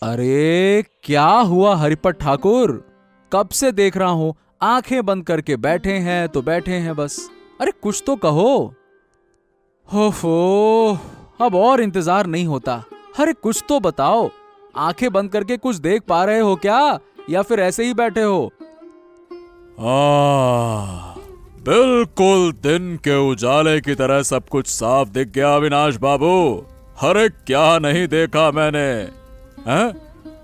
अरे क्या हुआ हरिपत ठाकुर? कब से देख रहा हूं, आंखें बंद करके बैठे हैं तो बैठे हैं बस। अरे कुछ तो कहो। हो अब और इंतजार नहीं होता। अरे कुछ तो बताओ। आंखें बंद करके कुछ देख पा रहे हो क्या, या फिर ऐसे ही बैठे हो? बिल्कुल दिन के उजाले की तरह सब कुछ साफ दिख गया अविनाश बाबू। अरे क्या नहीं देखा मैंने, हैं?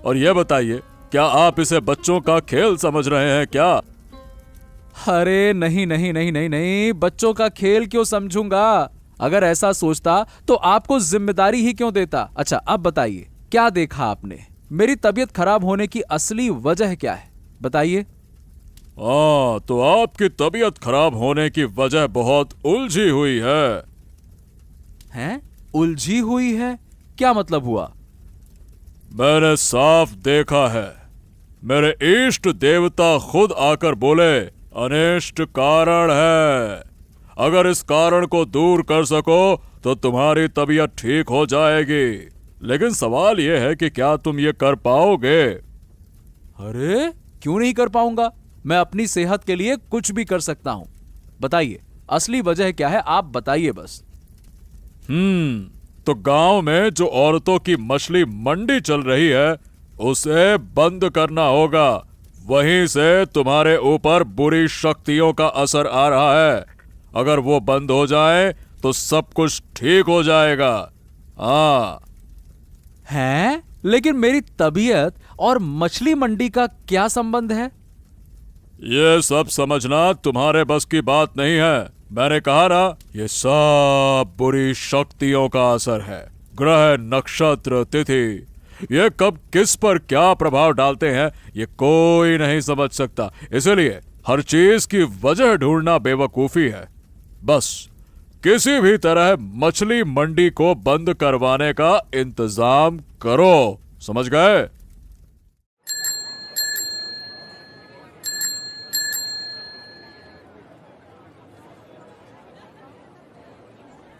और ये बताइए, क्या आप इसे बच्चों का खेल समझ रहे हैं क्या? अरे नहीं नहीं नहीं नहीं नहीं, बच्चों का खेल क्यों समझूंगा? अगर ऐसा सोचता तो आपको जिम्मेदारी ही क्यों देता। अच्छा अब बताइए, क्या देखा आपने? मेरी तबीयत खराब होने की असली वजह क्या है, बताइए। तो आपकी तबीयत खराब होने की वजह बहुत उलझी हुई है। हैं? उलझी हुई है? क्या मतलब हुआ? मैंने साफ देखा है। मेरे इष्ट देवता खुद आकर बोले, अनिष्ट कारण है, अगर इस कारण को दूर कर सको तो तुम्हारी तबीयत ठीक हो जाएगी। लेकिन सवाल यह है कि क्या तुम ये कर पाओगे? अरे क्यों नहीं कर पाऊंगा? मैं अपनी सेहत के लिए कुछ भी कर सकता हूं। बताइए असली वजह क्या है, आप बताइए बस। तो गांव में जो औरतों की मछली मंडी चल रही है उसे बंद करना होगा। वहीं से तुम्हारे ऊपर बुरी शक्तियों का असर आ रहा है। अगर वो बंद हो जाए तो सब कुछ ठीक हो जाएगा। हाँ। हैं? लेकिन मेरी तबीयत और मछली मंडी का क्या संबंध है? ये सब समझना तुम्हारे बस की बात नहीं है। मैंने कहा ना, ये सब बुरी शक्तियों का असर है। ग्रह, नक्षत्र, तिथि, ये कब किस पर क्या प्रभाव डालते हैं ये कोई नहीं समझ सकता। इसलिए हर चीज की वजह ढूंढना बेवकूफी है। बस किसी भी तरह मछली मंडी को बंद करवाने का इंतजाम करो, समझ गए?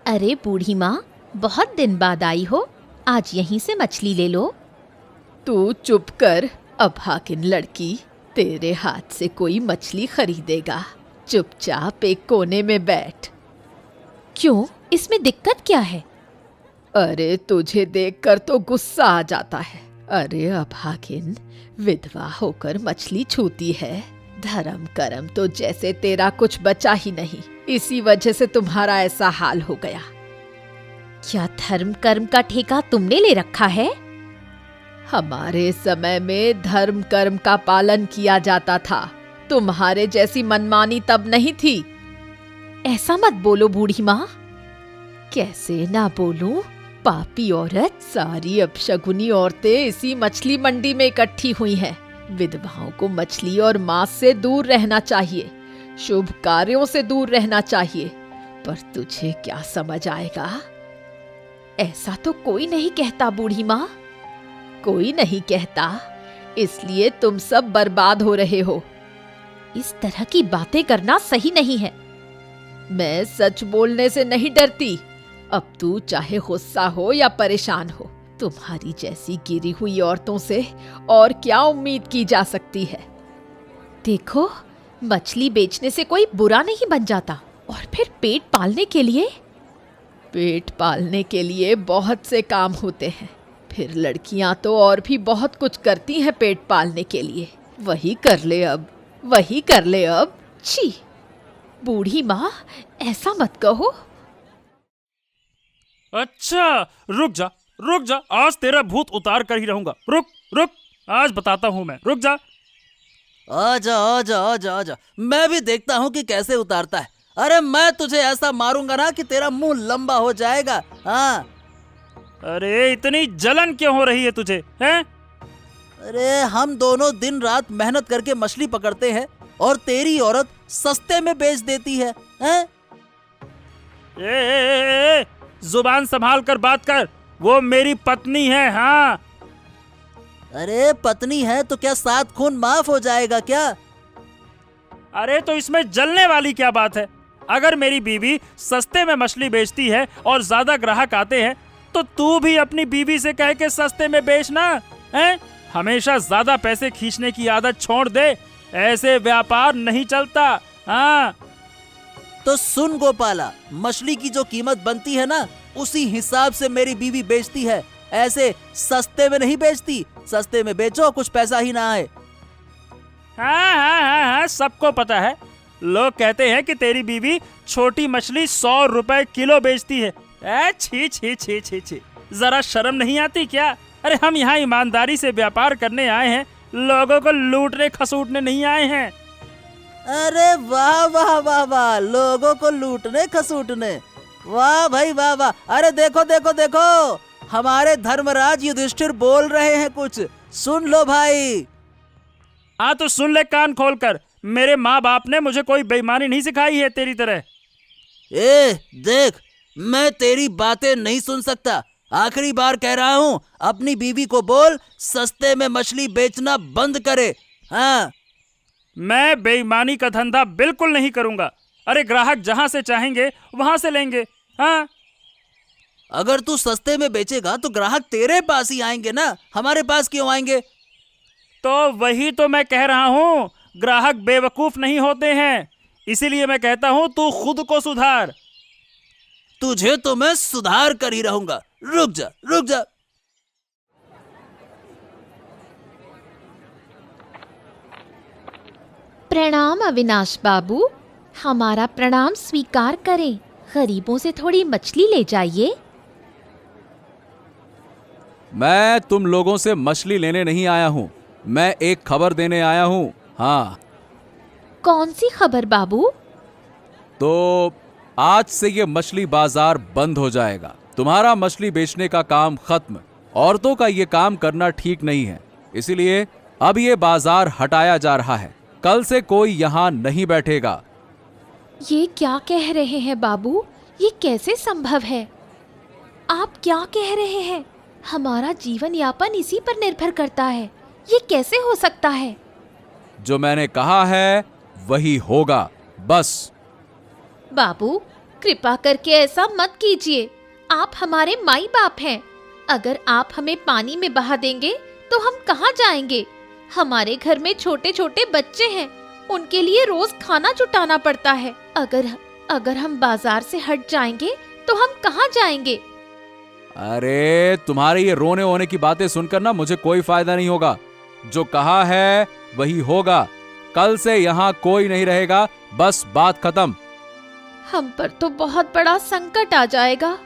अरे बूढ़ी माँ, बहुत दिन बाद आई हो, आज यहीं से मछली ले लो। तू चुप कर अभागिन लड़की, तेरे हाथ से कोई मछली खरीदेगा? चुपचाप एक कोने में बैठ। क्यों, इसमें दिक्कत क्या है? अरे तुझे देखकर तो गुस्सा आ जाता है। अरे अभागिन, विधवा होकर मछली छूती है। धर्म कर्म तो जैसे तेरा कुछ बचा ही नहीं। इसी वजह से तुम्हारा ऐसा हाल हो गया। क्या धर्म कर्म का ठेका तुमने ले रखा है? हमारे समय में धर्म कर्म का पालन किया जाता था। तुम्हारे जैसी मनमानी तब नहीं थी। ऐसा मत बोलो बूढ़ी माँ। कैसे ना बोलूं? पापी औरत, सारी अपशगुनी औरतें इसी मछली मंडी में इकट्ठी हुई हैं। विधवाओं को मछली और मांस से दूर रहना चाहिए, शुभ कार्यों से दूर रहना चाहिए। पर तुझे क्या समझ आएगा? ऐसा तो कोई नहीं कहता बूढ़ी माँ। कोई नहीं कहता, इसलिए तुम सब बर्बाद हो रहे हो। इस तरह की बातें करना सही नहीं है। मैं सच बोलने से नहीं डरती। अब तू चाहे गुस्सा हो या परेशान हो, तुम्हारी जैसी गिरी हुई औरतों से और क्या उम्मीद की जा सकती है? देखो, मछली बेचने से कोई बुरा नहीं बन जाता। और फिर पेट पालने के लिए? पेट पालने के लिए बहुत से काम होते हैं। फिर लड़कियां तो और भी बहुत कुछ करती हैं पेट पालने के लिए। वही कर ले अब, वही कर ले अब। छी, बूढ़ी माँ, ऐसा मत कहो। अच्छा रुक जा, रुक जा, आज तेरा भूत उतार कर ही रहूंगा। रुक रुक, आज बताता हूं मैं, रुक जा। आजा आजा आजा आजा, मैं भी देखता हूँ कि कैसे उतारता है। अरे मैं तुझे ऐसा मारूंगा ना कि तेरा मुंह लंबा हो जाएगा। हाँ। अरे इतनी जलन क्यों हो रही है तुझे, हैं? अरे हम दोनों दिन रात मेहनत करके मछली पकड़ते हैं और तेरी औरत सस्ते में बेच देती है, हैं? ए, जुबान संभाल कर बात कर, वो मेरी पत्नी है। हाँ। अरे पत्नी है तो क्या 7 खून माफ हो जाएगा क्या? अरे तो इसमें जलने वाली क्या बात है? अगर मेरी बीवी सस्ते में मछली बेचती है और ज्यादा ग्राहक आते हैं तो तू भी अपनी बीवी से कह के सस्ते में बेचना। हैं? हमेशा ज्यादा पैसे खींचने की आदत छोड़ दे, ऐसे व्यापार नहीं चलता। हाँ, तो सुन गोपाला, मछली की जो कीमत बनती है ना, उसी हिसाब से मेरी बीवी बेचती है। ऐसे सस्ते में नहीं बेचती। सस्ते में बेचो, कुछ पैसा ही ना आए। हाँ हाँ हाँ हाँ, सबको पता है। लोग कहते हैं कि तेरी बीवी छोटी मछली 100 रुपए किलो बेचती है। छी छी छी छी छी, जरा शर्म नहीं आती क्या? अरे हम यहाँ ईमानदारी से व्यापार करने आए हैं, लोगों को लूटने खसूटने नहीं आए हैं। अरे वाह वाह वाह वाह, लोगों को लूटने खसूटने, वाह भाई वाह वाह। अरे देखो देखो देखो, हमारे धर्मराज युधिष्ठिर बोल रहे हैं कुछ, सुन लो भाई। हाँ तो सुन ले कान खोलकर, मेरे माँ बाप ने मुझे कोई बेईमानी नहीं सिखाई है तेरी तरह। ए देख, मैं तेरी बातें नहीं सुन सकता। आखिरी बार कह रहा हूँ, अपनी बीवी को बोल सस्ते में मछली बेचना बंद करे। हाँ, मैं बेईमानी का धंधा बिल्कुल नहीं करूंगा। अरे ग्राहक जहाँ से चाहेंगे वहां से लेंगे। हाँ, अगर तू सस्ते में बेचेगा तो ग्राहक तेरे पास ही आएंगे ना, हमारे पास क्यों आएंगे? तो वही तो मैं कह रहा हूँ, ग्राहक बेवकूफ नहीं होते हैं, इसीलिए मैं कहता हूँ तू खुद को सुधार। तुझे तो मैं सुधार कर ही रहूंगा। रुक जा रुक जा। प्रणाम अविनाश बाबू, हमारा प्रणाम स्वीकार करें। गरीबों से थोड़ी मछली ले जाइए। मैं तुम लोगों से मछली लेने नहीं आया हूँ, मैं एक खबर देने आया हूँ। हाँ, कौन सी खबर बाबू? तो आज से ये मछली बाजार बंद हो जाएगा। तुम्हारा मछली बेचने का काम खत्म। औरतों का ये काम करना ठीक नहीं है, इसीलिए अब ये बाजार हटाया जा रहा है। कल से कोई यहाँ नहीं बैठेगा। ये क्या कह रहे हैं बाबू? ये कैसे संभव है? आप क्या कह रहे हैं? हमारा जीवन यापन इसी पर निर्भर करता है, ये कैसे हो सकता है? जो मैंने कहा है वही होगा, बस। बाबू कृपा करके ऐसा मत कीजिए, आप हमारे माई बाप हैं। अगर आप हमें पानी में बहा देंगे तो हम कहाँ जाएंगे? हमारे घर में छोटे छोटे बच्चे हैं, उनके लिए रोज खाना जुटाना पड़ता है। अगर हम बाजार से हट जाएंगे तो हम कहाँ जाएंगे? अरे तुम्हारे ये रोने होने की बातें सुनकर ना मुझे कोई फायदा नहीं होगा। जो कहा है वही होगा। कल से यहाँ कोई नहीं रहेगा, बस बात खत्म। हम पर तो बहुत बड़ा संकट आ जाएगा।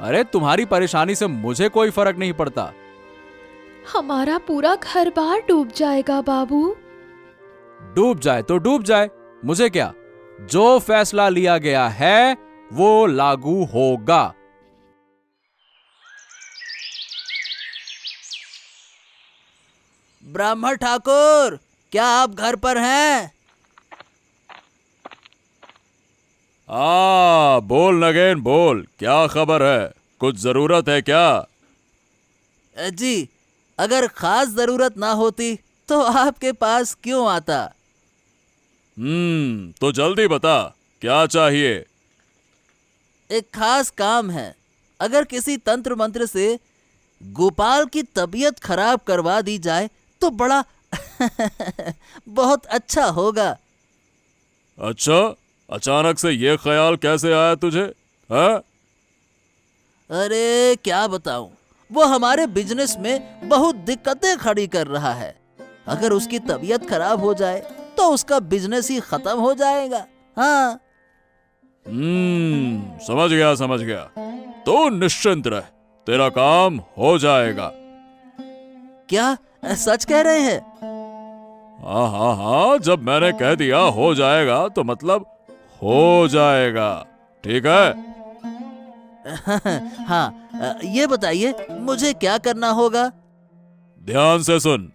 अरे तुम्हारी परेशानी से मुझे कोई फर्क नहीं पड़ता। हमारा पूरा घर बार डूब जाएगा बाबू। डूब जाए तो डूब जाए, मुझे क्या। जो फैसला लिया गया है वो लागू होगा। ब्राह्मण ठाकुर, क्या आप घर पर हैं? बोल नगेन बोल, क्या खबर है? कुछ जरूरत है क्या? जी, अगर खास जरूरत ना होती तो आपके पास क्यों आता? तो जल्दी बता, क्या चाहिए? एक खास काम है। अगर किसी तंत्र मंत्र से गोपाल की तबीयत खराब करवा दी जाए तो बड़ा बहुत अच्छा होगा। अच्छा, अचानक से ये ख्याल कैसे आया तुझे? हाँ? अरे क्या बताऊं, वो हमारे बिजनेस में बहुत दिक्कतें खड़ी कर रहा है। अगर उसकी तबीयत खराब हो जाए तो उसका बिजनेस ही खत्म हो जाएगा। हाँ, समझ गया समझ गया। तो निश्चिंत रह, तेरा काम हो जाएगा। क्या सच कह रहे हैं? हाँ हाँ हाँ, जब मैंने कह दिया हो जाएगा तो मतलब हो जाएगा, ठीक है? हाँ, ये बताइए मुझे क्या करना होगा? ध्यान से सुन,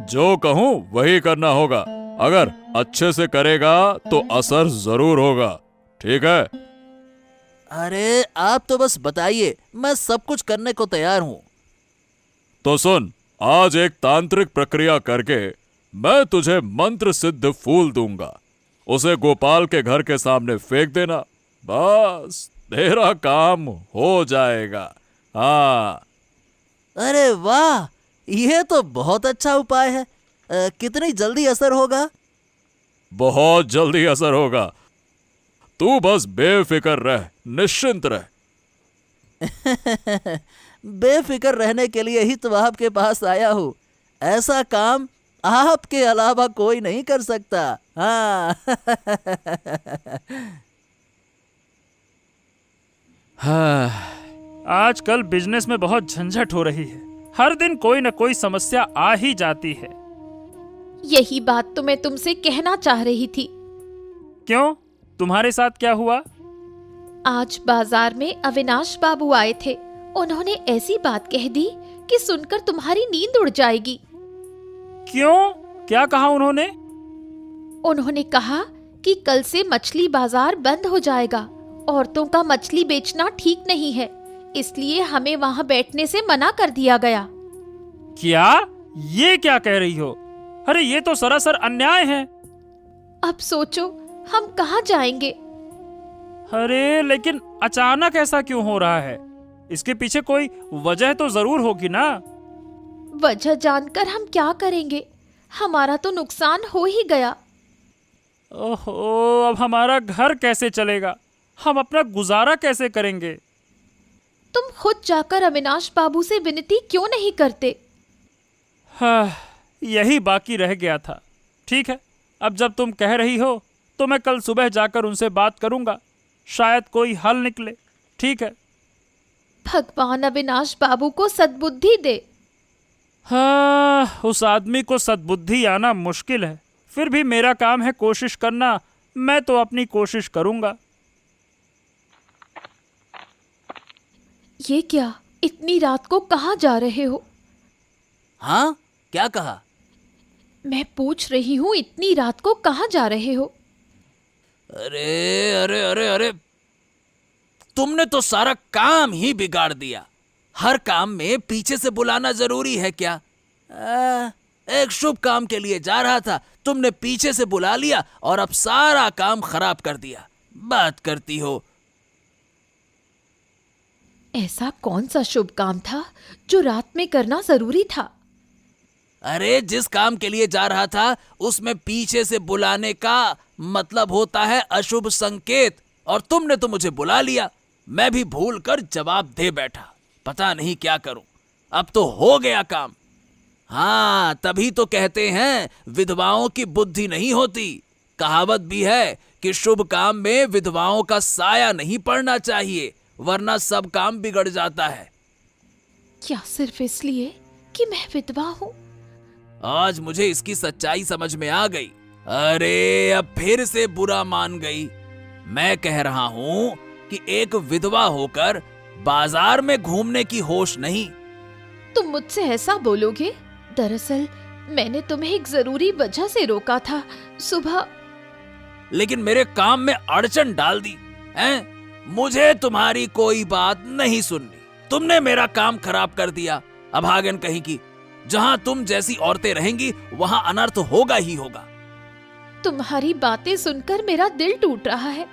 जो कहूं वही करना होगा। अगर अच्छे से करेगा तो असर जरूर होगा, ठीक है? अरे आप तो बस बताइए, मैं सब कुछ करने को तैयार हूँ। तो सुन, आज एक तांत्रिक प्रक्रिया करके मैं तुझे मंत्र सिद्ध फूल दूंगा। उसे गोपाल के घर के सामने फेंक देना, बस तेरा काम हो जाएगा। हाँ। अरे वाह, ये तो बहुत अच्छा उपाय है। कितनी जल्दी असर होगा? बहुत जल्दी असर होगा। तू बस बेफिक्र रह, निश्चिंत रह। बेफिक्र रहने के लिए ही तो आपके पास आया हूँ। ऐसा काम आपके अलावा कोई नहीं कर सकता। हाँ। आजकल बिजनेस में बहुत झंझट हो रही है। हर दिन कोई न कोई समस्या आ ही जाती है। यही बात तो मैं तुमसे कहना चाह रही थी। क्यों, तुम्हारे साथ क्या हुआ? आज बाजार में अविनाश बाबू आए थे। उन्होंने ऐसी बात कह दी कि सुनकर तुम्हारी नींद उड़ जाएगी। क्यों, क्या कहा उन्होंने? उन्होंने कहा कि कल से मछली बाजार बंद हो जाएगा। औरतों का मछली बेचना ठीक नहीं है, इसलिए हमें वहां बैठने से मना कर दिया गया। क्या? ये क्या कह रही हो? अरे ये तो सरासर अन्याय है। अब सोचो हम कहाँ जाएंगे? अरे लेकिन अचानक ऐसा क्यों हो रहा है? इसके पीछे कोई वजह तो जरूर होगी ना। वजह जानकर हम क्या करेंगे? हमारा तो नुकसान हो ही गया। ओहो, अब हमारा घर कैसे चलेगा? हम अपना गुजारा कैसे करेंगे? तुम खुद जाकर अविनाश बाबू से विनती क्यों नहीं करते? हाँ, यही बाकी रह गया था। ठीक है, अब जब तुम कह रही हो तो मैं कल सुबह जाकर उनसे बात करूंगा। शायद कोई हल निकले। ठीक है। भगवान अविनाश बाबू को सद्बुद्धि दे। हाँ, उस आदमी को सद्बुद्धि आना मुश्किल है। फिर भी मेरा काम है कोशिश करना। मैं तो अपनी कोशिश करूंगा। ये क्या, इतनी रात को कहाँ जा रहे हो? हाँ, क्या कहा? मैं पूछ रही हूँ, इतनी रात को कहाँ जा रहे हो? अरे अरे अरे अरे, तुमने तो सारा काम ही बिगाड़ दिया। हर काम में पीछे से बुलाना जरूरी है क्या? एक शुभ काम के लिए जा रहा था, तुमने पीछे से बुला लिया और अब सारा काम खराब कर दिया। बात करती हो। ऐसा कौन सा शुभ काम था जो रात में करना जरूरी था? अरे जिस काम के लिए जा रहा था उसमें पीछे से बुलाने का मतलब होता है अशुभ संकेत, और तुमने तो मुझे बुला लिया। मैं भी भूल कर जवाब दे बैठा। पता नहीं क्या करूं। अब तो हो गया काम। हाँ, तभी तो कहते हैं विधवाओं की बुद्धि नहीं होती। कहावत भी है कि शुभ काम में विधवाओं का साया नहीं पड़ना चाहिए, वरना सब काम बिगड़ जाता है। क्या सिर्फ इसलिए कि मैं विधवा हूँ? आज मुझे इसकी सच्चाई समझ में आ गई। अरे अब फिर से बुरा मान गई। मैं कह रहा हूँ कि एक विधवा होकर बाजार में घूमने की होश नहीं। तुम मुझसे ऐसा बोलोगे? दरअसल मैंने तुम्हें एक जरूरी वजह से रोका था। सुबह। लेकिन मेरे काम में अड़चन डाल दी हैं? मुझे तुम्हारी कोई बात नहीं सुननी। तुमने मेरा काम खराब कर दिया। अभागन कहीं की। जहां तुम जैसी औरतें रहेंगी वहां अनर्थ होगा ही होगा। तुम्हारी बातें सुनकर मेरा दिल टूट रहा है।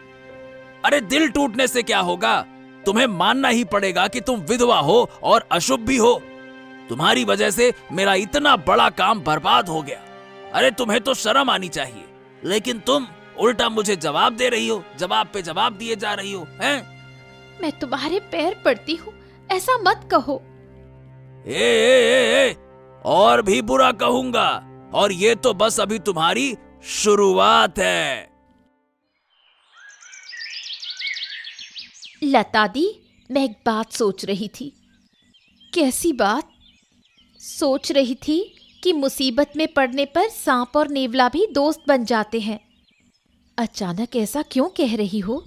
अरे दिल टूटने से क्या होगा? तुम्हें मानना ही पड़ेगा कि तुम विधवा हो और अशुभ भी हो। तुम्हारी वजह से मेरा इतना बड़ा काम बर्बाद हो गया। अरे तुम्हें तो शर्म आनी चाहिए, लेकिन तुम उल्टा मुझे जवाब दे रही हो। जवाब पे जवाब दिए जा रही हो। हैं? मैं तुम्हारे पैर पड़ती हूँ, ऐसा मत कहो। ए, और भी बुरा कहूंगा, और ये तो बस अभी तुम्हारी शुरुआत है। लता दी, मैं एक बात सोच रही थी। कैसी बात? सोच रही थी कि मुसीबत में पड़ने पर सांप और नेवला भी दोस्त बन जाते हैं। अचानक ऐसा क्यों कह रही हो?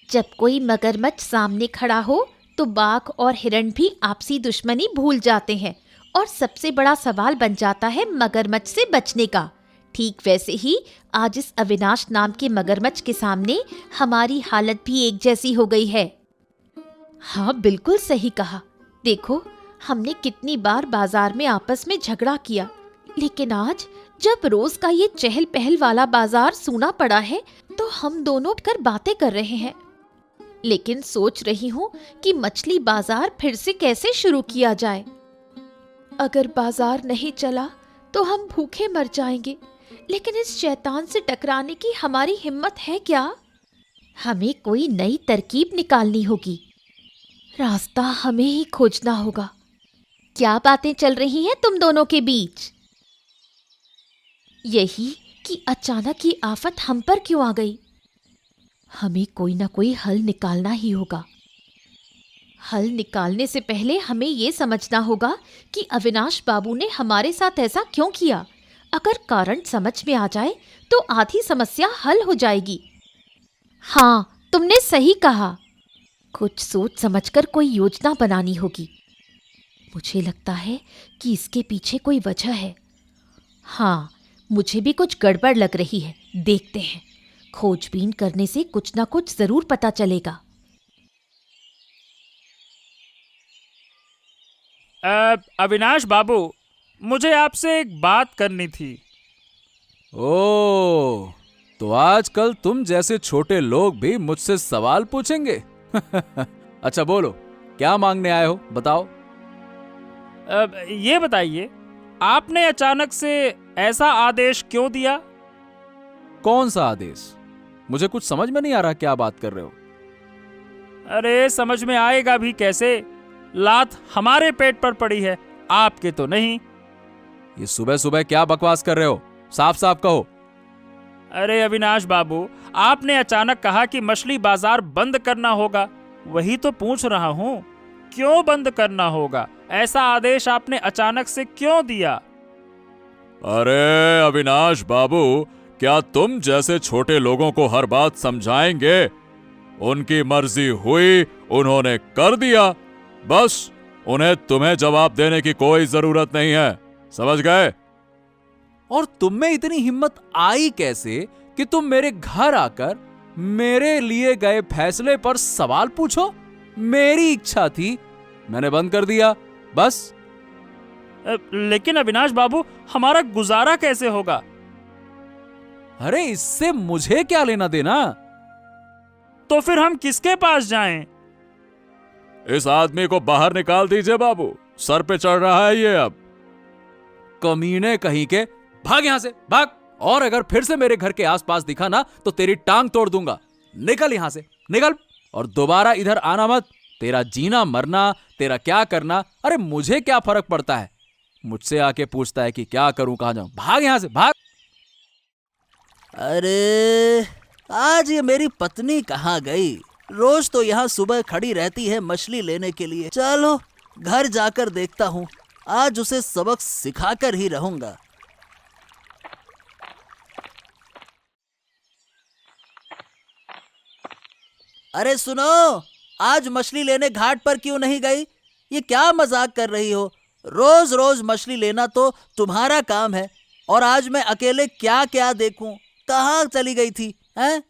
जब कोई मगरमच्छ सामने खड़ा हो तो बाघ और हिरण भी आपसी दुश्मनी भूल जाते हैं, और सबसे बड़ा सवाल बन जाता है मगरमच्छ से बचने का। ठीक वैसे ही आज इस अविनाश नाम के मगरमच्छ के सामने हमारी हालत भी एक जैसी हो गई है। हाँ, बिल्कुल सही कहा। देखो, हमने कितनी बार बाजार में आपस में झगड़ा किया, लेकिन आज जब रोज का ये चहल पहल वाला बाजार सूना पड़ा है तो हम दोनों कर बातें कर रहे हैं। लेकिन सोच रही हूँ कि मछली बाजार फिर से कैसे शुरू किया जाए। अगर बाजार नहीं चला तो हम भूखे मर जाएंगे, लेकिन इस शैतान से टकराने की हमारी हिम्मत है क्या? हमें कोई नई तरकीब निकालनी होगी। रास्ता हमें ही खोजना होगा। क्या बातें चल रही हैं तुम दोनों के बीच? यही कि अचानक ये आफत हम पर क्यों आ गई। हमें कोई ना कोई हल निकालना ही होगा। हल निकालने से पहले हमें ये समझना होगा कि अविनाश बाबू ने हमारे साथ ऐसा क्यों किया। अगर कारण समझ में आ जाए तो आधी समस्या हल हो जाएगी। हाँ, तुमने सही कहा। कुछ सोच समझकर कोई योजना बनानी होगी। मुझे लगता है कि इसके पीछे कोई वजह है। हाँ, मुझे भी कुछ गड़बड़ लग रही है। देखते हैं, खोजबीन करने से कुछ ना कुछ जरूर पता चलेगा। अविनाश बाबू, मुझे आपसे एक बात करनी थी। ओ, तो आजकल तुम जैसे छोटे लोग भी मुझसे सवाल पूछेंगे? अच्छा बोलो, क्या मांगने आए हो, बताओ। ये बताइए, आपने अचानक से ऐसा आदेश क्यों दिया? कौन सा आदेश? मुझे कुछ समझ में नहीं आ रहा, क्या बात कर रहे हो? अरे समझ में आएगा भी कैसे? लात हमारे पेट पर पड़ी है, आपके तो नहीं। ये सुबह सुबह क्या बकवास कर रहे हो? साफ साफ कहो। अरे अविनाश बाबू, आपने अचानक कहा कि मछली बाजार बंद करना होगा, वही तो पूछ रहा हूँ। क्यों बंद करना होगा? ऐसा आदेश आपने अचानक से क्यों दिया? अरे अविनाश बाबू, क्या तुम जैसे छोटे लोगों को हर बात समझाएंगे? उनकी मर्जी हुई, उन्होंने कर दिया, बस। उन्हें तुम्हें जवाब देने की कोई जरूरत नहीं है, समझ गए? और तुम में इतनी हिम्मत आई कैसे कि तुम मेरे घर आकर मेरे लिए गए फैसले पर सवाल पूछो? मेरी इच्छा थी, मैंने बंद कर दिया, बस। लेकिन अविनाश बाबू, हमारा गुजारा कैसे होगा? अरे इससे मुझे क्या लेना देना? तो फिर हम किसके पास जाएं? इस आदमी को बाहर निकाल दीजिए बाबू, सर पे चढ़ रहा है ये अब। कमीने कहीं के, भाग यहां से, भाग। और अगर फिर से मेरे घर के आसपास दिखा ना तो तेरी टांग तोड़ दूंगा। निकल यहां से, निकल, और दोबारा इधर आना मत। तेरा जीना मरना, तेरा क्या करना, अरे मुझे क्या फर्क पड़ता है? मुझसे आके पूछता है कि क्या करूं, कहां जाऊं। भाग यहां से, भाग। अरे आज ये मेरी पत्नी कहाँ गई? रोज तो यहाँ सुबह खड़ी रहती है मछली लेने के लिए। चलो घर जाकर देखता हूँ, आज उसे सबक सिखाकर ही रहूंगा। अरे सुनो, आज मछली लेने घाट पर क्यों नहीं गई? ये क्या मजाक कर रही हो? रोज रोज मछली लेना तो तुम्हारा काम है, और आज मैं अकेले क्या क्या देखूं? कहाँ चली गई थी, हैं?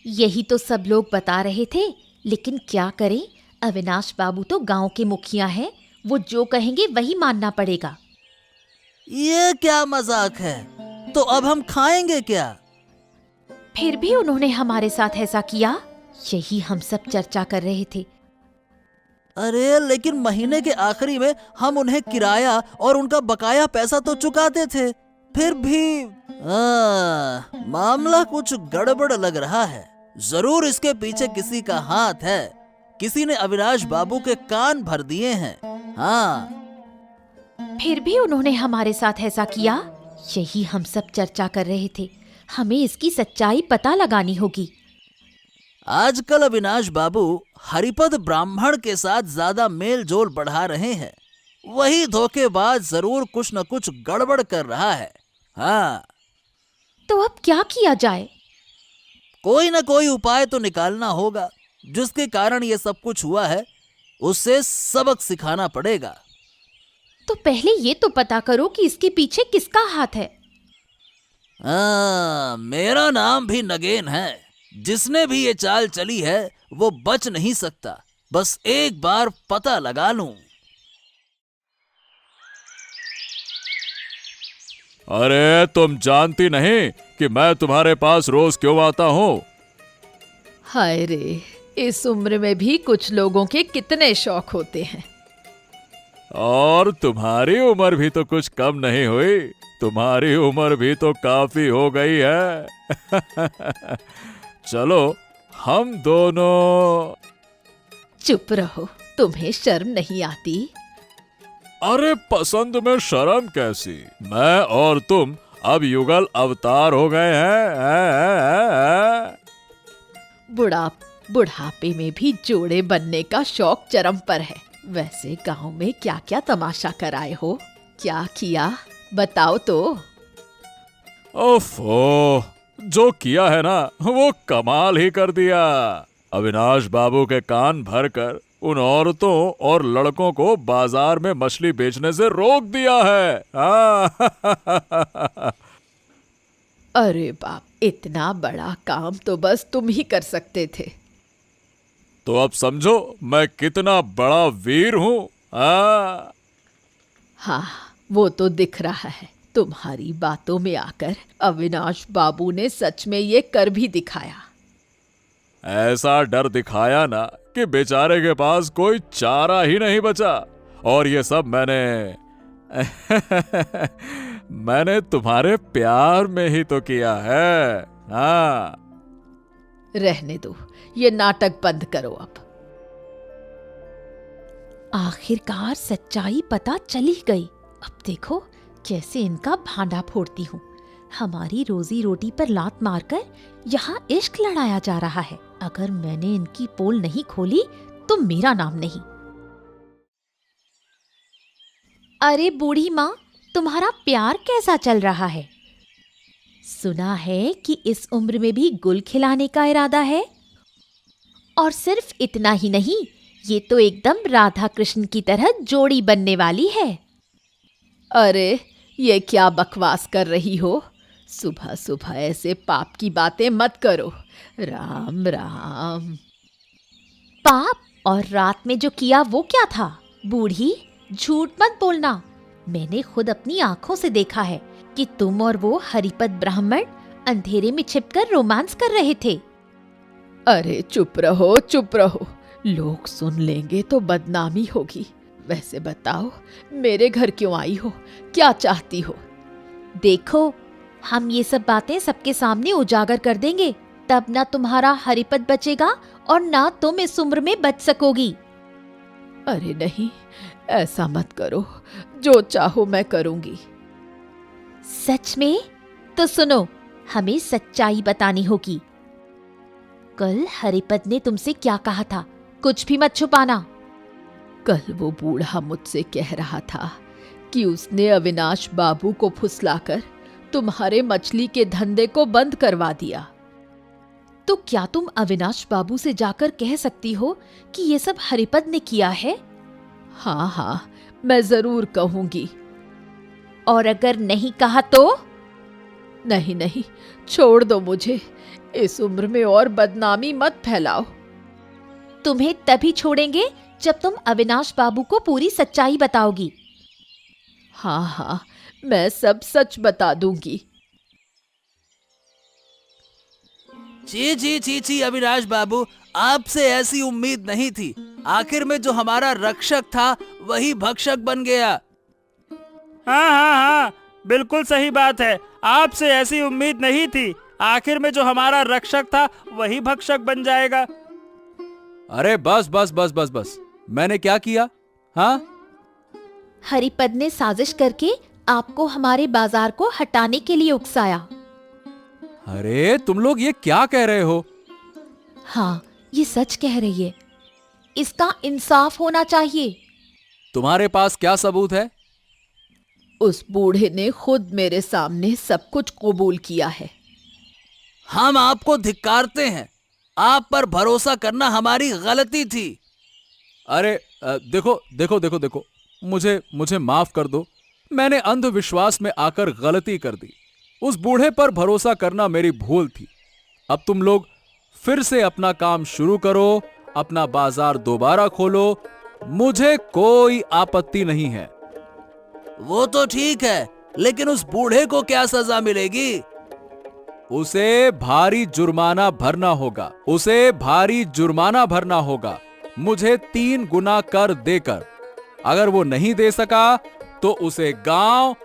यही तो सब लोग बता रहे थे, लेकिन क्या करें? अविनाश बाबू तो गांव के मुखिया हैं, वो जो कहेंगे वही मानना पड़ेगा। ये क्या मजाक है? तो अब हम खाएंगे क्या? फिर भी उन्होंने हमारे साथ ऐसा किया, यही हम सब चर्चा कर रहे थे। अरे लेकिन महीने के आखिरी में हम उन्हें किराया और उनका बकाया पैसा तो चुकाते थे, फिर भी मामला कुछ गड़बड़ लग रहा है। जरूर इसके पीछे किसी का हाथ है। किसी ने अविनाश बाबू के कान भर दिए हैं। हाँ, फिर भी उन्होंने हमारे साथ ऐसा किया, यही हम सब चर्चा कर रहे थे। हमें इसकी सच्चाई पता लगानी होगी। आजकल अविनाश बाबू हरिपद ब्राह्मण के साथ ज्यादा मेल जोल बढ़ा रहे हैं। वही धोखेबाज जरूर कुछ न कुछ गड़बड़ कर रहा है। हाँ, तो अब क्या किया जाए? कोई ना कोई उपाय तो निकालना होगा। जिसके कारण ये सब कुछ हुआ है, उसे सबक सिखाना पड़ेगा। तो पहले ये तो पता करो कि इसके पीछे किसका हाथ है। मेरा नाम भी नगेन है। जिसने भी ये चाल चली है वो बच नहीं सकता। बस एक बार पता लगा लूं। अरे तुम जानती नहीं कि मैं तुम्हारे पास रोज क्यों आता हूँ? हाय रे, इस उम्र में भी कुछ लोगों के कितने शौक होते हैं। और तुम्हारी उम्र भी तो कुछ कम नहीं हुई, तुम्हारी उम्र भी तो काफी हो गई है। चलो हम दोनों। चुप रहो, तुम्हें शर्म नहीं आती? अरे पसंद में शर्म कैसी, मैं और तुम अब युगल अवतार हो गए हैं। बुढ़ापे में भी जोड़े बनने का शौक चरम पर है। वैसे गांव में क्या क्या तमाशा कराए हो, क्या किया बताओ तो। ओफो, जो किया है ना वो कमाल ही कर दिया। अविनाश बाबू के कान भरकर उन औरतों और लड़कों को बाजार में मछली बेचने से रोक दिया है। अरे बाप, इतना बड़ा काम तो बस तुम ही कर सकते थे। तो अब समझो मैं कितना बड़ा वीर हूँ। हाँ, वो तो दिख रहा है। तुम्हारी बातों में आकर अविनाश बाबू ने सच में ये कर भी दिखाया। ऐसा डर दिखाया ना कि बेचारे के पास कोई चारा ही नहीं बचा। और ये सब मैंने तुम्हारे प्यार में ही तो किया है। हाँ, रहने दो, ये नाटक बंद करो अब। आखिरकार सच्चाई पता चली गई। अब देखो कैसे इनका भांडा फोड़ती हूँ। हमारी रोजी रोटी पर लात मारकर यहाँ इश्क लड़ाया जा रहा है। अगर मैंने इनकी पोल नहीं खोली तो मेरा नाम नहीं। अरे बूढ़ी माँ, तुम्हारा प्यार कैसा चल रहा है? सुना है कि इस उम्र में भी गुल खिलाने का इरादा है। और सिर्फ इतना ही नहीं, ये तो एकदम राधा कृष्ण की तरह जोड़ी बनने वाली है। अरे ये क्या बकवास कर रही हो? सुबह सुबह ऐसे पाप की बातें मत करो। राम राम। पाप? और रात में जो किया वो क्या था? बूढ़ी, झूठ मत बोलना। मैंने खुद अपनी आंखों से देखा है कि तुम और वो हरिपद ब्राह्मण अंधेरे में छिपकर रोमांस कर रहे थे। अरे चुप रहो, चुप रहो, लोग सुन लेंगे तो बदनामी होगी। वैसे बताओ, मेरे घर क्यों आई हो? क्या चाहती हो? देखो, हम ये सब बातें सबके सामने उजागर कर देंगे, तब ना तुम्हारा हरिपद बचेगा और ना तुम इस उम्र में बच सकोगी। अरे नहीं, ऐसा मत करो। जो चाहो मैं करूंगी। सच में? तो सुनो, हमें सच्चाई बतानी होगी। कल हरिपद ने तुमसे क्या कहा था? कुछ भी मत छुपाना। कल वो बूढ़ा मुझसे कह रहा था कि उसने अविनाश बाबू को फुसलाकर तुम्हारे मछली के धंधे को बंद करवा दिया। तो क्या तुम अविनाश बाबू से जाकर कह सकती हो कि ये सब हरिपद ने किया है? हाँ हाँ, मैं जरूर कहूंगी। और अगर नहीं कहा तो? नहीं नहीं, छोड़ दो मुझे। इस उम्र में और बदनामी मत फैलाओ। तुम्हें तभी छोड़ेंगे जब तुम अविनाश बाबू को पूरी सच्चाई बताओगी। हाँ हाँ, मैं सब सच बता दूंगी। जी जी जी जी, अविनाश बाबू, आपसे ऐसी उम्मीद नहीं थी। आखिर में जो हमारा रक्षक था वही भक्षक बन गया। हाँ हाँ हाँ, बिल्कुल सही बात है। आपसे ऐसी उम्मीद नहीं थी। आखिर में जो हमारा रक्षक था वही भक्षक बन जाएगा। अरे बस बस बस बस बस, मैंने क्या किया? हाँ, हरिपद ने साजिश करके आपको हमारे बाजार को हटाने के लिए उकसाया। अरे तुम लोग ये क्या कह रहे हो? हाँ, ये सच कह रही है। इसका इंसाफ होना चाहिए। तुम्हारे पास क्या सबूत है? उस बूढ़े ने खुद मेरे सामने सब कुछ कबूल किया है। हम आपको धिक्कारते हैं। आप पर भरोसा करना हमारी गलती थी। अरे देखो देखो देखो देखो, मुझे माफ कर दो। मैंने अंधविश्वास में आकर गलती कर दी। उस बूढ़े पर भरोसा करना मेरी भूल थी। अब तुम लोग फिर से अपना काम शुरू करो, अपना बाजार दोबारा खोलो। मुझे कोई आपत्ति नहीं है। वो तो ठीक है, लेकिन उस बूढ़े को क्या सजा मिलेगी? उसे भारी जुर्माना भरना होगा। उसे भारी जुर्माना भरना होगा, मुझे 3 गुना कर देकर। अगर वो नहीं दे सका तो उसे गांव